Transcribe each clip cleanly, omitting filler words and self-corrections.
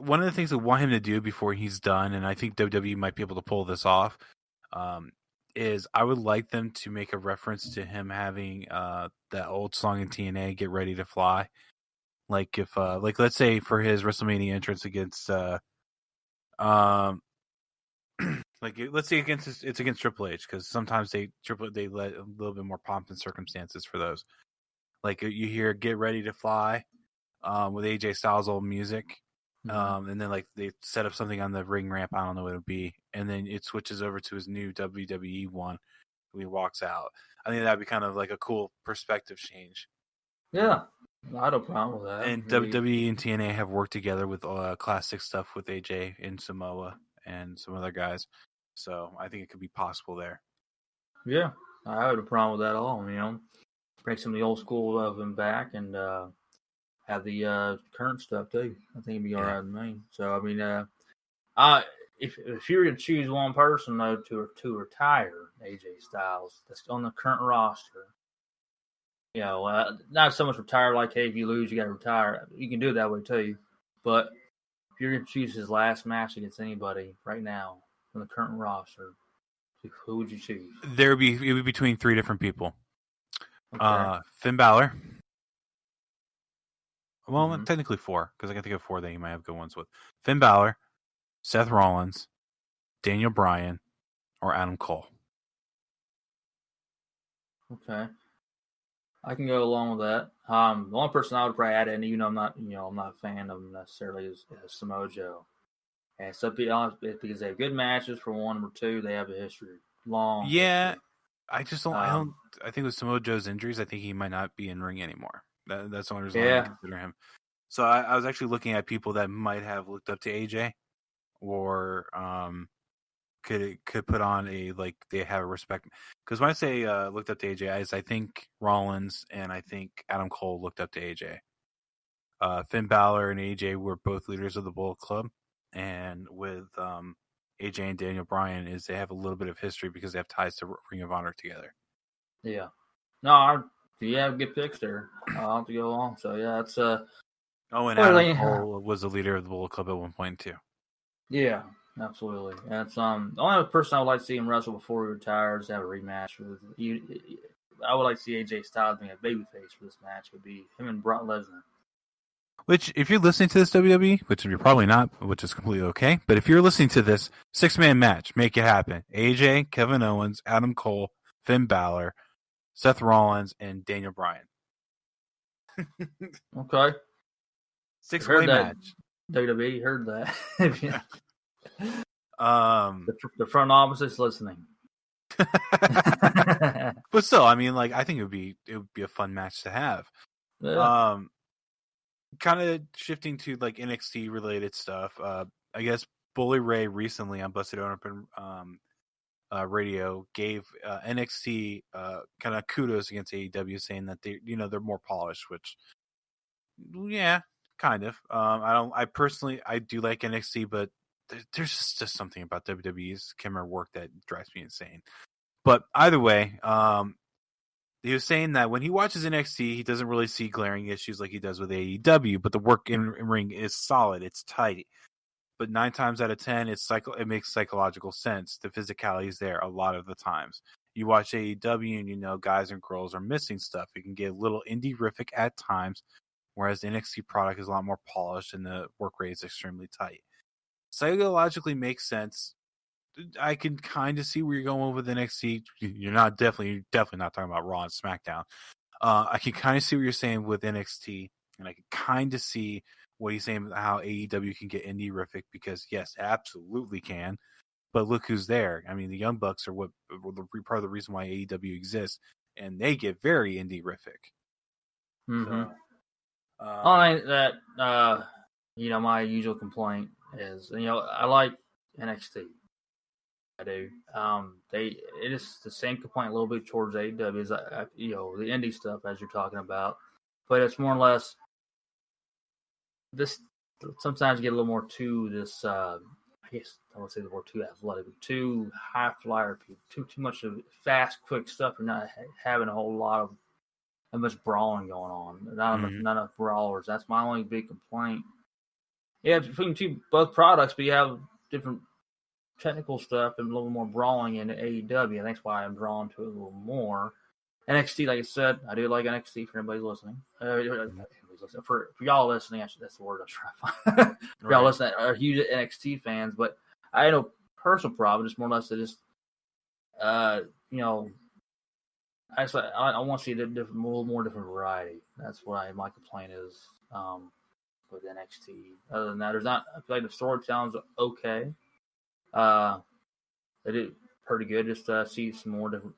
one of the things I want him to do before he's done, and I think WWE might be able to pull this off, is I would like them to make a reference to him having that old song in TNA, "Get Ready to Fly." Like if like let's say for his WrestleMania entrance against like let's say it's against Triple H, because sometimes they let a little bit more pomp and circumstances for those. Like you hear "Get Ready to Fly" with AJ Styles' old music. And then like they set up something on the ring ramp. I don't know what it would be, and then it switches over to his new WWE one when he walks out. I think that'd be kind of like a cool perspective change. Yeah, I had no problem with that. And WWE and TNA have worked together with classic stuff with AJ and Samoa and some other guys, so I think it could be possible there. Yeah, I have no problem with that at all. Bring some of the old school of him back and have the current stuff too. I think it'd be all right with me. So I mean, if you were to choose one person though to retire AJ Styles that's on the current roster, not so much retire like, hey, if you lose you got to retire. You can do it that way too. But if you're going to choose his last match against anybody right now on the current roster, who would you choose? It would be between three different people. Okay. Finn Balor. Well, technically four, because I can think of four that you might have good ones with. Finn Balor, Seth Rollins, Daniel Bryan, or Adam Cole. Okay. I can go along with that. The one person I would probably add in, I'm not a fan of them necessarily, is Samoa Joe. And so, to be honest, because they have good matches for one, number two, they have a history, long. Yeah, history. I just don't. I think with Samoa Joe's injuries, I think he might not be in ring anymore. That's the only reason I consider him. So I was actually looking at people that might have looked up to AJ, or could put on they have a respect. Because when I say looked up to AJ, I think Rollins and I think Adam Cole looked up to AJ. Finn Balor and AJ were both leaders of the Bullet Club, and with AJ and Daniel Bryan is they have a little bit of history because they have ties to Ring of Honor together. Yeah. No, you have good picks there. I'll have to go along. So yeah, it's and Adam Cole was the leader of the Bullet Club at one point too. Yeah, absolutely. That's the only person I would like to see him wrestle before he retires, have a rematch with you. I would like to see AJ Styles being a babyface for this match. Would be him and Brock Lesnar. Which, if you're listening to this WWE, which you're probably not, which is completely okay, but if you're listening to this 6-man match, make it happen. AJ, Kevin Owens, Adam Cole, Finn Balor, Seth Rollins, and Daniel Bryan. Okay. 6-way match. WWE heard that. The front office is listening. But still, I mean, I think it would be a fun match to have. Yeah. Kind of shifting to NXT related stuff. I guess Bully Ray recently on Busted Open Radio gave NXT kind of kudos against AEW, saying that they're more polished, which kind of. I personally do like NXT, but there's just something about WWE's camera work that drives me insane. But either way, he was saying that when he watches NXT, he doesn't really see glaring issues like he does with AEW, but the work in ring is solid. It's tight. But 9 times out of 10, it makes psychological sense. The physicality is there a lot of the times. You watch AEW and guys and girls are missing stuff. It can get a little indie-rific at times, whereas the NXT product is a lot more polished and the work rate is extremely tight. Psychologically makes sense. I can kind of see where you're going with NXT. You're definitely not talking about Raw and SmackDown. I can kind of see what you're saying with NXT, and I can kind of see what he's saying about how AEW can get indie-rific, because yes, absolutely can. But look who's there. I mean, the Young Bucks are part of the reason why AEW exists, and they get very indie-rific. Mm-hmm. So, my usual complaint is, I like NXT. I do. It is the same complaint a little bit towards AEW as the indie stuff as you're talking about, but it's more or less this. Sometimes you get a little more to this. I guess I would say the word too athletic, too high flyer, too much of fast, quick stuff. You're not having a whole lot of much brawling going on. Not enough brawlers. That's my only big complaint Yeah, between both products, but you have different technical stuff and a little more brawling in AEW, and that's why I'm drawn to it a little more. NXT, like I said, I do like NXT for anybody listening. For y'all listening, actually, that's the word I was trying to find. For y'all listening are huge NXT fans, but I had no personal problem. Just more or less to just, I want to see a little more different variety. That's what my complaint is with NXT. Other than that, I feel like the storytelling's okay. They did pretty good. Just see some more different.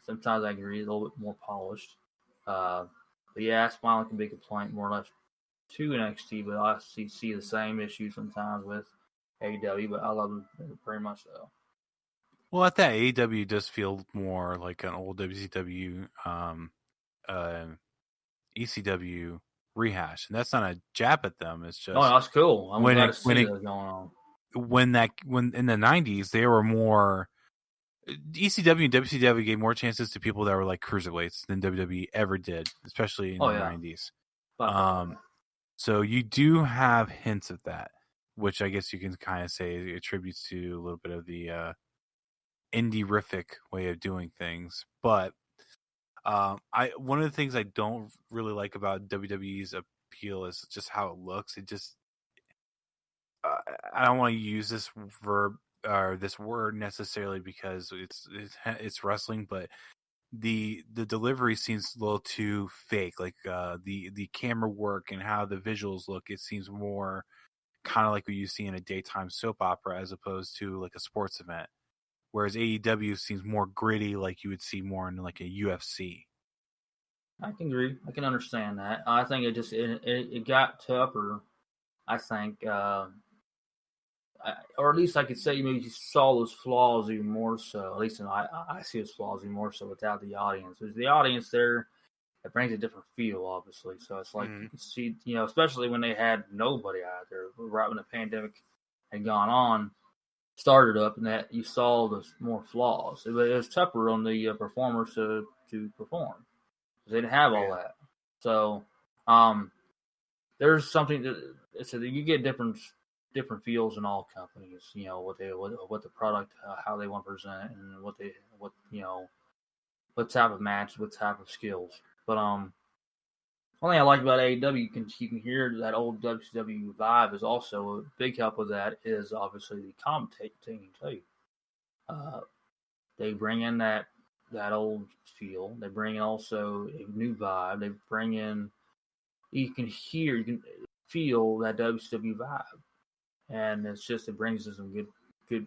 Sometimes I agree, a little bit more polished. But yeah, smiling can be a complaint more or less to NXT, but I see the same issues sometimes with AEW. But I love them very much so. Well, at that AEW does feel more like an old WCW, ECW rehash, and that's not a jab at them. It's just that's cool. I'm glad to see that going on. When in the 90s they were more ECW and WCW gave more chances to people that were like cruiserweights than WWE ever did, especially in the 90s. So you do have hints of that, which I guess you can kind of say attributes to a little bit of the indie-rific way of doing things. But one of the things I don't really like about WWE's appeal is just how it looks. It just I don't want to use this verb or this word necessarily because it's wrestling, but the delivery seems a little too fake. Like the camera work and how the visuals look, it seems more kind of like what you see in a daytime soap opera as opposed to like a sports event. Whereas AEW seems more gritty, like you would see more in like a UFC. I can agree. I can understand that. I think it got tougher. I think, or at least I could say maybe you saw those flaws even more so. At least I see those flaws even more so without the audience. There's the audience there. It brings a different feel, obviously. So it's like you can see, especially when they had nobody out there, right when the pandemic had gone on, started up, and that you saw the more flaws. It was tougher on the performers to perform. They didn't have all that. So there's something that so you get different feels in all companies. What the product, how they want to present, and what type of match, what type of skills. But one thing I like about AEW, you can hear that old WCW vibe is also a big help with that is obviously the commentating too. They bring in that old feel. They bring in also a new vibe. They bring in you can feel that WCW vibe, and it brings us some good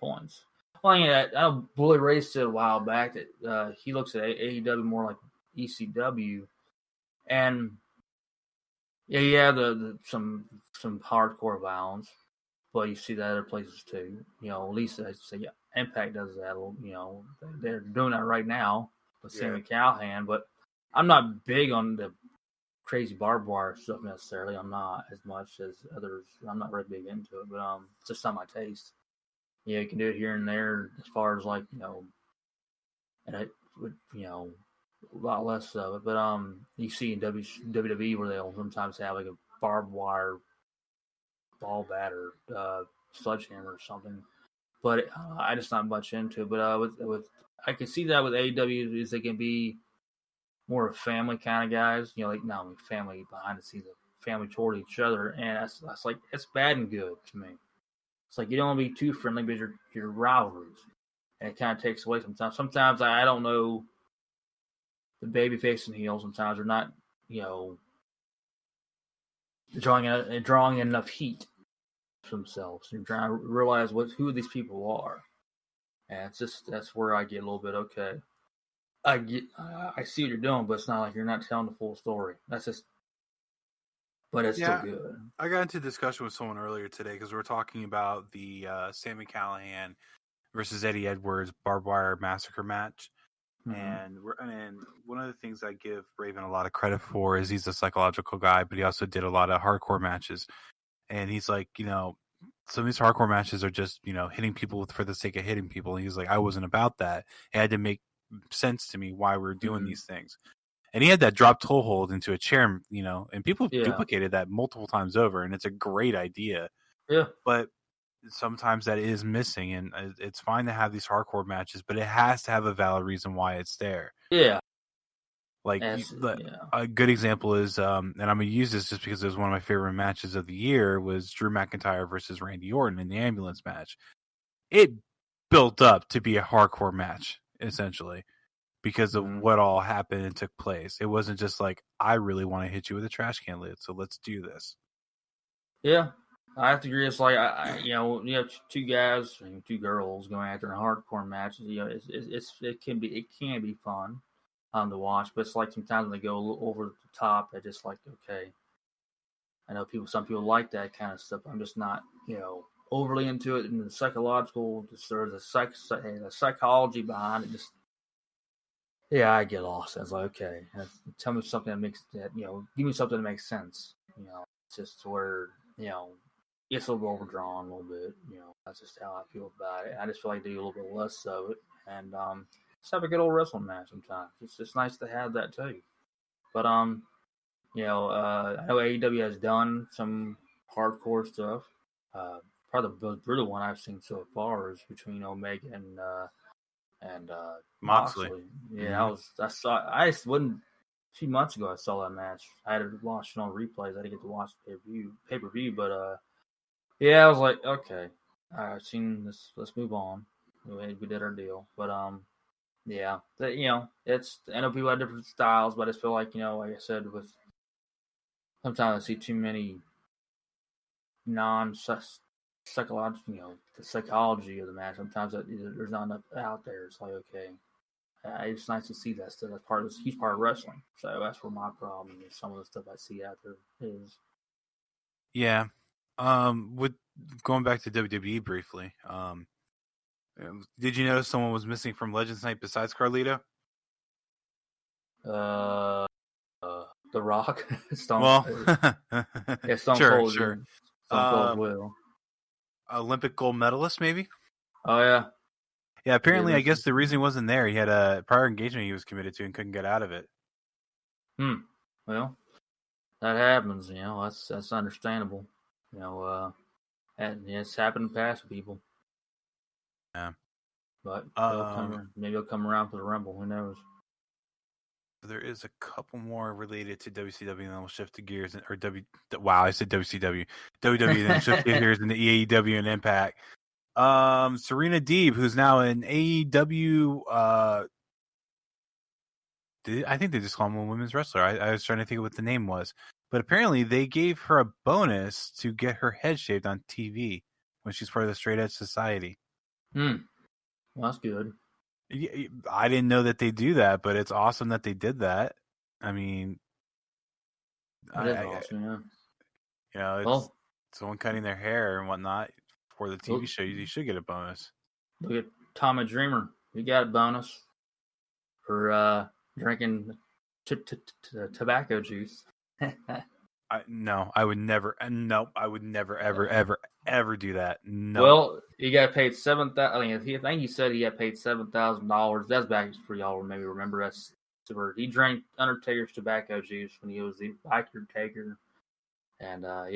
points. Well, I know Bully Ray said a while back that he looks at AEW more like ECW, and yeah, some hardcore violence, but you see that other places too. At least I say Impact does that. They're doing that right now with Sami Callihan, but I'm not big on the crazy barbed wire stuff necessarily. I'm not as much as others. I'm not really big into it, but it's just not my taste. Yeah, you can do it here and there as far as like and it would a lot less of it. But you see in WWE where they'll sometimes have like a barbed wire ball bat or sledgehammer or something. But I just not much into it. But with I can see that with AEW is they can be more of family kind of guys. Family behind the scenes, family toward each other, and that's like it's bad and good to me. It's like you don't want to be too friendly because you're rivalries, and it kind of takes away sometimes. Sometimes I don't know the baby face and heel. Sometimes are not drawing enough heat for themselves. You're trying to realize who these people are, and that's where I get a little bit okay. I see what you're doing, but it's not like you're not telling the full story. That's just, but it's still good. I got into a discussion with someone earlier today because we were talking about the Sami Callihan versus Eddie Edwards barbed wire massacre match. And one of the things I give Raven a lot of credit for is he's a psychological guy, but he also did a lot of hardcore matches. And he's like, some of these hardcore matches are just, hitting people for the sake of hitting people. And he's like, I wasn't about that. It had to make sense to me why we were doing these things. and he had that drop toe hold into a chair, and people Yeah. duplicated that multiple times over, and it's a great idea. Yeah. But sometimes that is missing, and it's fine to have these hardcore matches, but it has to have a valid reason why it's there. Yeah. Like a good example is, and I'm gonna use this just because it was one of my favorite matches of the year, was Drew McIntyre versus Randy Orton in the ambulance match. It built up to be a hardcore match essentially because of what all happened and took place. It wasn't just like, I really want to hit you with a trash can lid, so let's do this. Yeah, I have to agree. It's like you have two guys and two girls going after a hardcore match. It can be fun to watch, but it's like sometimes when they go a little over the top, they're just like, okay. I know some people like that kind of stuff. I'm just not, overly into it, and the psychological, or the psychology behind it. Just, I get lost. I was like, okay, tell me something that makes that, give me something that makes sense. It's just where, it's a little overdrawn a little bit. That's just how I feel about it. I just feel like I do a little bit less of it, and just have a good old wrestling match sometimes. It's just nice to have that too. But I know AEW has done some hardcore stuff. Probably the most brutal one I've seen so far is between Omega and Moxley. Yeah, I wasn't a few months ago. I saw that match. I had to watch it on replays. I didn't get to watch the pay per view, but I was like, okay, I've seen this. Let's move on. We did our deal, but it's, I know people have different styles, but I just feel like, like I said, with sometimes I see too many psychological, the psychology of the match. Sometimes there's not enough out there. It's like, okay, it's nice to see that stuff. That's part of this. He's part of wrestling, so that's where my problem is. Some of the stuff I see out there is. Yeah, with going back to WWE briefly, did you notice someone was missing from Legends Night besides Carlito? The Rock, Stone. Well, Stone Cold, Cold, sure. Stone Cold will. Olympic gold medalist, maybe. Oh yeah. Yeah, apparently, I guess the reason he wasn't there, he had a prior engagement he was committed to and couldn't get out of it. Well, that happens. That's understandable. And it's happened to past people. Yeah. But maybe he'll come around for the Rumble. Who knows? There is a couple more related to WCW, and then we'll shift to gears. Wow, I said WCW. WWE, then we'll shift gears into AEW and Impact. Serena Deeb, who's now in AEW. I think they just call him a women's wrestler. I was trying to think of what the name was. But apparently they gave her a bonus to get her head shaved on TV when she's part of the Straight Edge Society. Well, that's good. I didn't know that they do that, but it's awesome that they did that. I mean, it is awesome, yeah. It's someone cutting their hair and whatnot for the TV show. You should get a bonus. Look at Tommy Dreamer. He got a bonus for drinking tobacco juice. No, I would never. No, I would never, ever do that. No. Well, he got paid $7,000. I think he said he got paid $7,000. That's back for y'all. Maybe remember that's where he drank Undertaker's tobacco juice when he was the Biker Taker. And I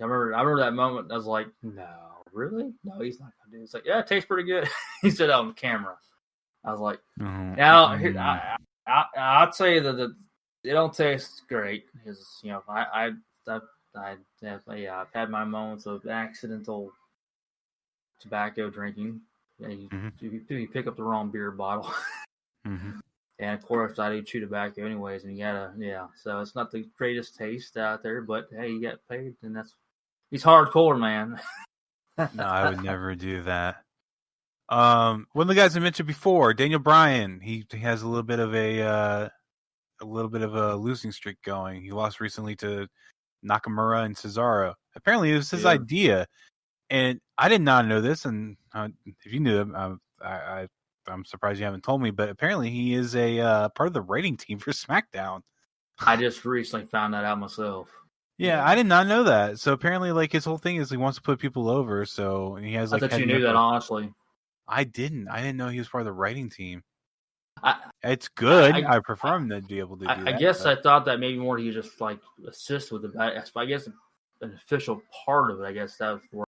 remember that moment. I was like, no, really? No, he's not gonna do it. It's like, yeah, it tastes pretty good. He said that on camera. I was like, now I'd say that it don't taste great because I've had my moments of accidental tobacco drinking. You pick up the wrong beer bottle, and of course I do chew tobacco anyways, and so it's not the greatest taste out there, but hey, you got paid, and he's hardcore, man. No, I would never do that. One of the guys I mentioned before, Daniel Bryan, he has a little bit of a losing streak going. He lost recently to Nakamura and Cesaro. Apparently, it was his idea, and I did not know this. And if you knew him, I'm surprised you haven't told me. But apparently, he is a part of the writing team for SmackDown. I just recently found that out myself. Yeah, I did not know that. So apparently, like, his whole thing is he wants to put people over. So he has like. I thought you knew that, honestly. I didn't. I didn't know he was part of the writing team. It's good. I I prefer him to be able to do I that. guess but- I thought that maybe more he just like assist with the bat. I guess an official part of it. I guess that was the word